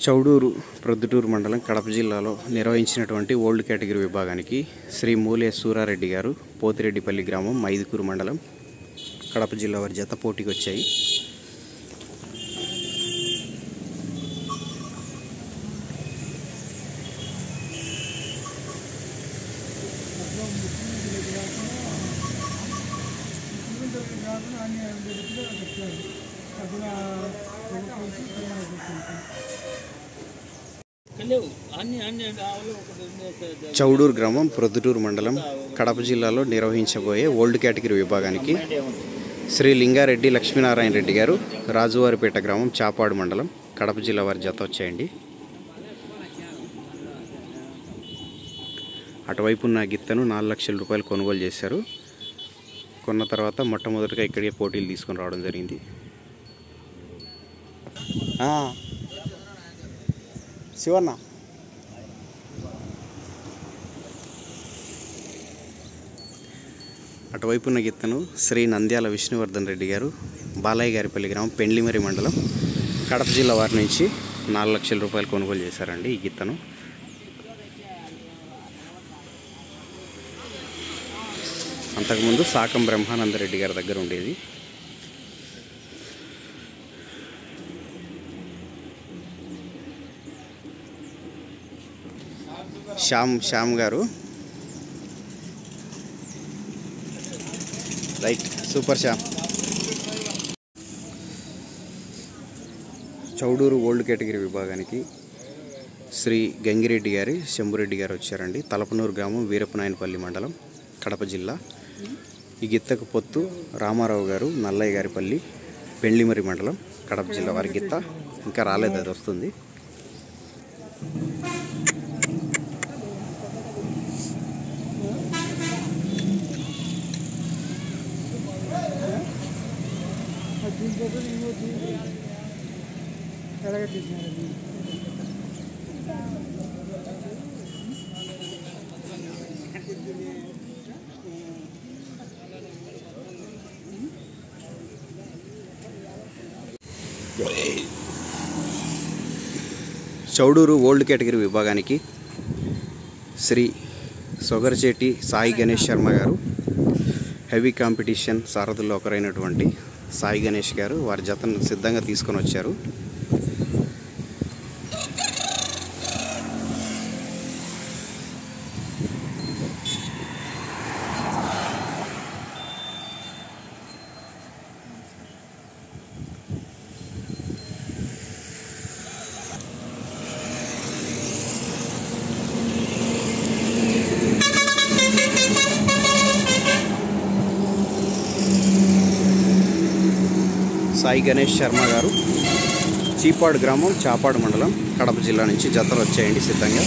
చౌడూరు ప్రొద్దుటూరు మండలం కడప జిల్లాలో నిర్వహించినటువంటి ఓల్డ్ కేటగిరీ విభాగానికి శ్రీ మూలే సూరారెడ్డి గారు పోతిరెడ్డిపల్లి గ్రామం మైదుకూరు మండలం కడప జిల్లా వారి జత పోటీకి వచ్చాయి. చౌడూరు గ్రామం ప్రొద్దుటూరు మండలం కడప జిల్లాలో నిర్వహించబోయే ఓల్డ్ కేటగిరీ విభాగానికి శ్రీ లింగారెడ్డి లక్ష్మీనారాయణ రెడ్డి గారు రాజువారిపేట గ్రామం చాపాడు మండలం కడప జిల్లా వారి జత వచ్చాయండి. అటువైపు ఉన్న గిత్తను 4 లక్షల రూపాయలు కొనుగోలు చేశారు. కొన్న తర్వాత మొట్టమొదటిగా ఇక్కడికే పోటీలు తీసుకొని రావడం జరిగింది. శివన్న అటువైపు ఉన్న గిత్తను శ్రీ నంద్యాల విష్ణువర్ధన్ రెడ్డి గారు బాలయ్య గారిపల్లి గ్రామం పెండ్లిమరి మండలం కడప జిల్లా వారి నుంచి 4 లక్షల రూపాయలు కొనుగోలు చేశారండి. ఈ గిత్తను అంతకుముందు సాకం బ్రహ్మానందరెడ్డి గారి దగ్గర ఉండేది. శ్యామ్ గారు right, super Shyam. Chowduru old category విభాగానికి శ్రీ గంగిరెడ్డి గారి శంభురెడ్డి గారు వచ్చారండి. తలపనూరు గ్రామం వీరపనాయనపల్లి మండలం కడప జిల్లా. ఈ గిత్తకు పొత్తు రామారావు గారు నల్లయ్య గారిపల్లి పెండ్లిమరి మండలం కడప జిల్లా వారి గిత్త ఇంకా రాలేదు, అది వస్తుంది. చౌడూరు ఓల్డ్ కేటగిరీ విభాగానికి శ్రీ సొగర్చేటి సాయి గణేష్ శర్మ గారు హెవీ కాంపిటీషన్ సారథుల్లో ఒకరైనటువంటి సాయి గణేష్ గారు వారి జతను సిద్ధంగా తీసుకొని వచ్చారు. సాయి గణేష్ శర్మ గారు చీపాడు గ్రామం చాపాడు మండలం కడప జిల్లా నుంచి జతలు వచ్చాయండి సిద్ధంగా.